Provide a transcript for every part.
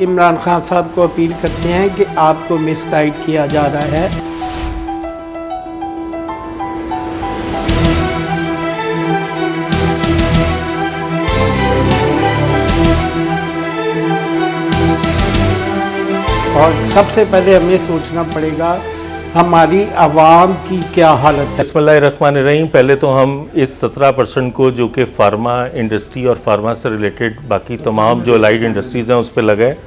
इमरान खान साहब को अपील करते हैं कि आपको मिसगाइड किया जा रहा है। और सबसे पहले हमें सोचना पड़ेगा हमारी आवाम की क्या हालत है। बिस्मिल्लाहिर्रहमानिर्रहीम। पहले तो हम इस 17% को जो कि फार्मा इंडस्ट्री और फार्मा से रिलेटेड बाकी तमाम जो अलाइड इंडस्ट्रीज़ हैं उस पर लगा है,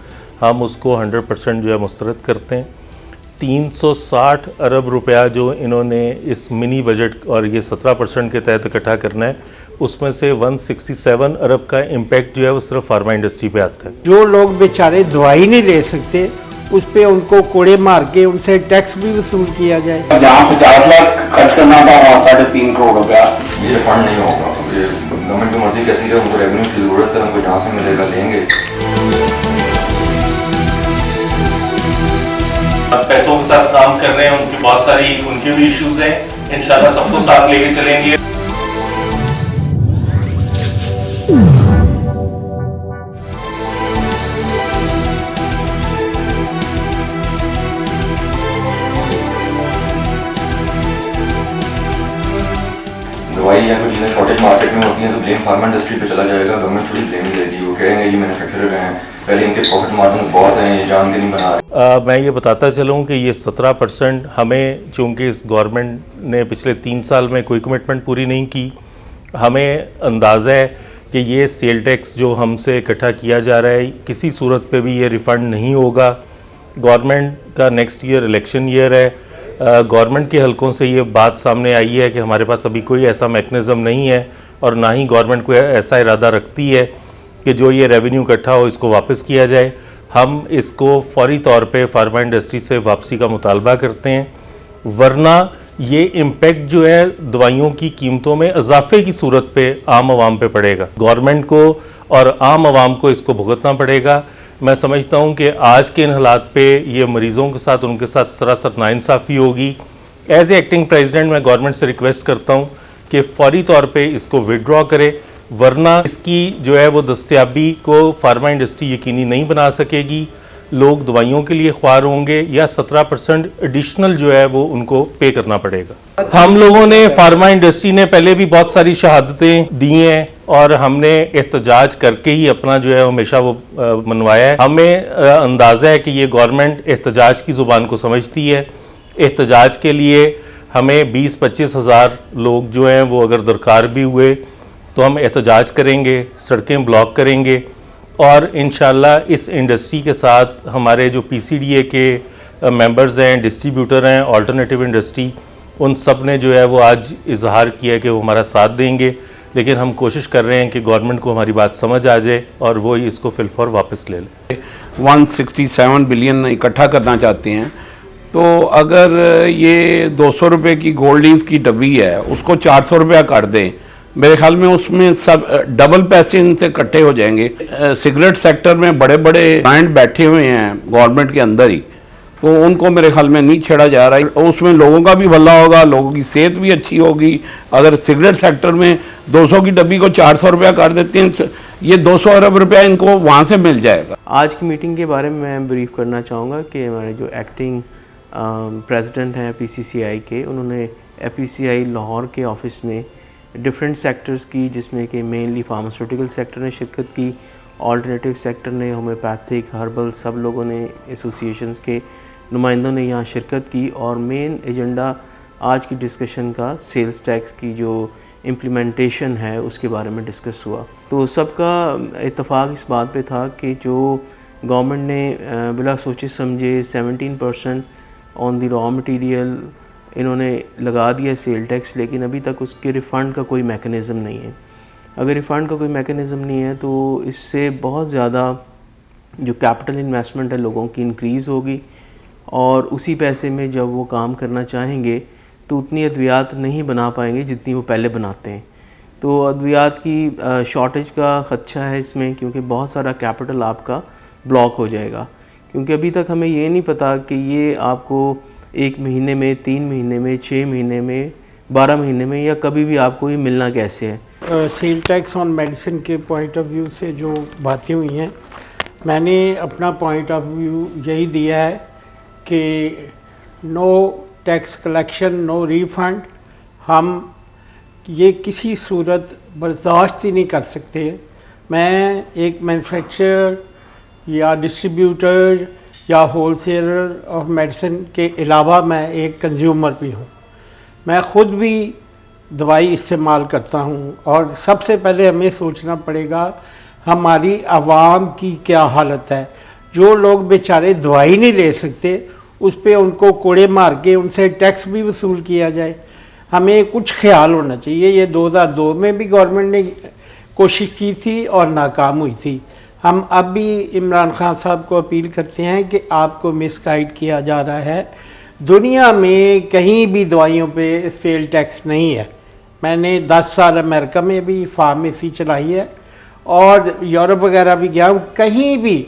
हम उसको 100% जो है मुस्तरद करते हैं। 360 अरब रुपया जो इन्होंने इस मिनी बजट और ये 17% के तहत इकट्ठा करना है, उसमें से 167 अरब का इम्पैक्ट जो है वो सिर्फ फार्मा इंडस्ट्री पे आता है। जो लोग बेचारे दवाई नहीं ले सकते उस पर उनको कोड़े मार के उनसे टैक्स भी वसूल किया जाए। जहाँ 50 लाख खर्च करना था वहाँ 3.5 करोड़ रुपया। ये फंड नहीं होगा, ये गवर्नमेंट की मर्जी कहती है, उनको रेवेन्यू की जरूरत है, उनको जहाँ से मिलेगा लेंगे। पैसों के साथ काम कर रहे हैं, उनकी बहुत सारी उनके भी इश्यूज हैं, इंशाल्लाह सबको साथ लेके चलेंगे। दवाई या कुछ चीज़ें शॉर्टेज मार्केट में होती हैं तो ब्लेम फार्मा इंडस्ट्री पे चला जाएगा, गवर्नमेंट थोड़ी ब्लेम देगी। वो कहेंगे ये मैन्युफैक्चरर हैं, पहले इनके प्रॉफिट मार्जिन बहुत हैं, ये जान के नहीं बना रहे। मैं ये बताता चलूँ कि ये 17% हमें, चूँकि इस गवर्नमेंट ने पिछले 3 साल में कोई कमिटमेंट पूरी नहीं की, हमें अंदाज़ा है कि ये सेल टैक्स जो हमसे इकट्ठा किया जा रहा है किसी सूरत पे भी ये रिफ़ंड नहीं होगा। गवर्नमेंट का नेक्स्ट ईयर इलेक्शन ईयर है। गवर्नमेंट के हलकों से ये बात सामने आई है कि हमारे पास अभी कोई ऐसा मैकेनिज़्म नहीं है और ना ही गवर्नमेंट को ऐसा इरादा रखती है कि जो ये रेवेन्यू इकट्ठा हो इसको वापस किया जाए। हम इसको फौरी तौर पे फार्मा इंडस्ट्री से वापसी का मुतालबा करते हैं, वरना ये इम्पेक्ट जो है दवाइयों की कीमतों में इजाफे की सूरत पे आम आवाम पे पड़ेगा। गवर्नमेंट को और आम आवाम को इसको भुगतना पड़ेगा। मैं समझता हूँ कि आज के इन हालात पे ये मरीज़ों के साथ उनके साथ सरासर नाइंसाफ़ी होगी। एज ए एक्टिंग प्रेसिडेंट मैं गवर्नमेंट से रिक्वेस्ट करता हूँ कि फौरी तौर पे इसको विड्रॉ करे, वरना इसकी जो है वो दस्तयाबी को फार्मा इंडस्ट्री यकीनी नहीं बना सकेगी। लोग दवाइयों के लिए ख्वार होंगे या 17% एडिशनल जो है वो उनको पे करना पड़ेगा। हम लोगों ने, फार्मा इंडस्ट्री ने पहले भी बहुत सारी शहादतें दी हैं और हमने एहतजाज करके ही अपना जो है हमेशा वो मनवाया है। हमें अंदाज़ा है कि ये गवर्नमेंट एहतजाज की ज़ुबान को समझती है। एहतजाज के लिए हमें 20-25 हज़ार लोग जो हैं वो अगर दरकार भी हुए तो हम एहतजाज करेंगे, सड़कें ब्लॉक करेंगे और इंशाल्लाह इस इंडस्ट्री के साथ हमारे जो PCDA के मेंबर्स हैं, डिस्ट्रीब्यूटर हैं, अल्टरनेटिव इंडस्ट्री, उन सब ने जो है वो आज इजहार किया कि वो हमारा साथ देंगे। लेकिन हम कोशिश कर रहे हैं कि गवर्नमेंट को हमारी बात समझ आ जाए और वो इसको फिलफौर वापस ले ले। 167 बिलियन इकट्ठा करना चाहते हैं, तो अगर ये 200 रुपये की गोल्ड लीफ की डब्बी है उसको 400 रुपया कर दें, मेरे ख्याल में उसमें सब डबल पैसे इनसे इकट्ठे हो जाएंगे। सिगरेट सेक्टर में बड़े बड़े ब्रांड बैठे हुए हैं गवर्नमेंट के अंदर ही, तो उनको मेरे ख्याल में नहीं छेड़ा जा रहा है। उसमें लोगों का भी भला होगा, लोगों की सेहत भी अच्छी होगी। अगर सिगरेट सेक्टर में 200 की डब्बी को 400 रुपया कर देते हैं, ये 200 अरब रुपया इनको वहाँ से मिल जाएगा। आज की मीटिंग के बारे में मैं ब्रीफ करना चाहूँगा कि हमारे जो एक्टिंग प्रेसिडेंट हैं PCCI के, उन्होंने FECI लाहौर के ऑफिस में डिफरेंट सेक्टर्स की, जिसमें कि मेनली फार्मास्यूटिकल सेक्टर ने शिरकत की, ऑल्टरनेटिव सेक्टर ने, होम्योपैथिक, हर्बल, सब लोगों ने, एसोसिएशंस के नुमाइंदों ने यहाँ शिरकत की। और मेन एजेंडा आज की डिस्कशन का सेल्स टैक्स की जो इम्प्लीमेंटेशन है उसके बारे में डिस्कस हुआ। तो सबका इत्तेफाक इस बात पे था कि जो गवर्नमेंट ने बिला सोचे समझे 17% ऑन द रॉ मटेरियल इन्होंने लगा दिया सेल टैक्स, लेकिन अभी तक उसके रिफ़ंड का कोई मैकेनिज़्म नहीं है। अगर रिफ़ंड का कोई मैकेनिज़्म नहीं है तो इससे बहुत ज़्यादा जो कैपिटल इन्वेस्टमेंट है लोगों की इंक्रीज़ होगी और उसी पैसे में जब वो काम करना चाहेंगे तो उतनी अद्वियात नहीं बना पाएंगे जितनी वो पहले बनाते हैं। तो अद्वियात की शॉर्टेज का खदशा है इसमें, क्योंकि बहुत सारा कैपिटल आपका ब्लॉक हो जाएगा। क्योंकि अभी तक हमें ये नहीं पता कि ये आपको 1 महीने में, 3 महीने में, 6 महीने में, 12 महीने में या कभी भी आपको ये मिलना कैसे है। सेल टैक्स ऑन मेडिसिन के पॉइंट ऑफ व्यू से जो बातें हुई हैं, मैंने अपना पॉइंट ऑफ व्यू यही दिया है कि no tax collection, no refund, हम ये किसी सूरत बर्दाश्त ही नहीं कर सकते। मैं एक मैन्युफैक्चरर या डिस्ट्रीब्यूटर या होलसेलर ऑफ मेडिसिन के अलावा मैं एक कंज्यूमर भी हूँ। मैं ख़ुद भी दवाई इस्तेमाल करता हूँ और सबसे पहले हमें सोचना पड़ेगा हमारी आवाम की क्या हालत है। जो लोग बेचारे दवाई नहीं ले सकते उस पर उनको कोड़े मार के उनसे टैक्स भी वसूल किया जाए। हमें कुछ ख्याल होना चाहिए। ये 2002 में भी गवर्नमेंट ने कोशिश की थी और नाकाम हुई थी। हम अब भी इमरान खान साहब को अपील करते हैं कि आपको मिसगाइड किया जा रहा है। दुनिया में कहीं भी दवाइयों पे सेल टैक्स नहीं है। मैंने 10 साल अमेरिका में भी फार्मेसी चलाई है और यूरोप वगैरह भी गया हूँ, कहीं भी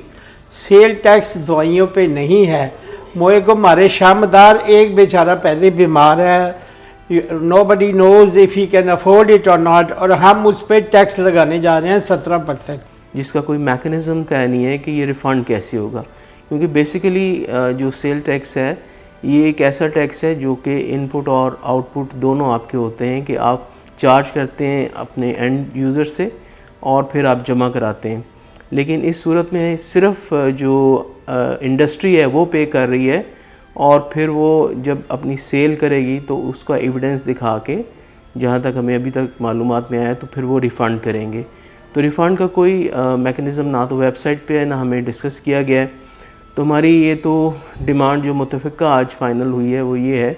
सेल टैक्स दवाइयों पे नहीं है। मोए को हमारे शामदार एक बेचारा पहले बीमार है, nobody knows if he can afford it or not, और हम उस पर टैक्स लगाने जा रहे हैं 17%, जिसका कोई मैकेनिज़्म तय नहीं है कि ये रिफ़ंड कैसे होगा। क्योंकि बेसिकली जो सेल टैक्स है ये एक ऐसा टैक्स है जो कि इनपुट और आउटपुट दोनों आपके होते हैं, कि आप चार्ज करते हैं अपने एंड यूज़र से और फिर आप जमा कराते हैं। लेकिन इस सूरत में सिर्फ जो इंडस्ट्री है वो पे कर रही है और फिर वो जब अपनी सेल करेगी तो उसका एविडेंस दिखा के, जहाँ तक हमें अभी तक मालूमात में आया, तो फिर वो रिफ़ंड करेंगे। तो रिफ़ंड का कोई मैकेनिज़्म ना तो वेबसाइट पे है ना हमें डिस्कस किया गया है। तो हमारी ये तो डिमांड जो मुतफ़िक़ा आज फ़ाइनल हुई है वो ये है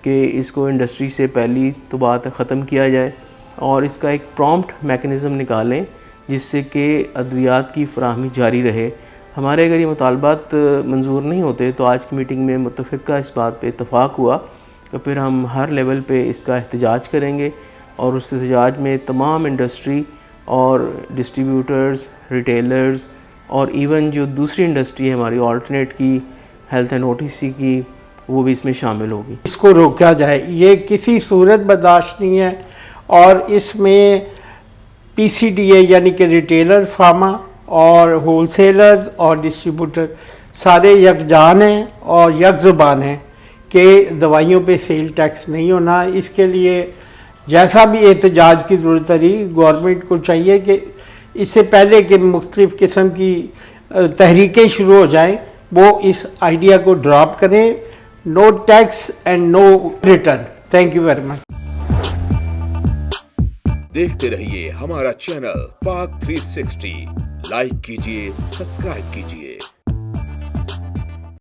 कि इसको इंडस्ट्री से पहली तो बात ख़त्म किया जाए और इसका एक प्रॉम्प्ट मैकेनिज़्म निकालें जिससे कि अद्वियात की फ़राहमी जारी रहे। हमारे अगर ये मुतालबात मंजूर नहीं होते तो आज की मीटिंग में मुतफ़िक़ा इस बात पे इत्तफ़ाक़ हुआ कि फिर हम हर लेवल पे इसका एहतजाज करेंगे और उस एहतजाज में तमाम इंडस्ट्री और डिस्ट्रीब्यूटर्स, रिटेलर्स और इवन जो दूसरी इंडस्ट्री है हमारी ऑल्टरनेट की, हेल्थ एंड OTC की, वो भी इसमें शामिल होगी। इसको रोका जाए, ये किसी सूरत बर्दाश्त नहीं है। और इसमें PCDA यानी कि रिटेलर, फार्मा और होलसेलर और डिस्ट्रीब्यूटर सारे यकजान हैं और यक ज़ुबान हैं कि दवाइयों पे सेल टैक्स नहीं होना। इसके लिए जैसा भी एहतजाज की ज़रूरत रही, गवर्नमेंट को चाहिए कि इससे पहले कि मुख्तलिफ़ किस्म की तहरीकें शुरू हो जाएं, वो इस आइडिया को ड्रॉप करें। No tax and no return. Thank you very much. देखते रहिए हमारा चैनल पाक 360, लाइक कीजिए, सब्सक्राइब कीजिए।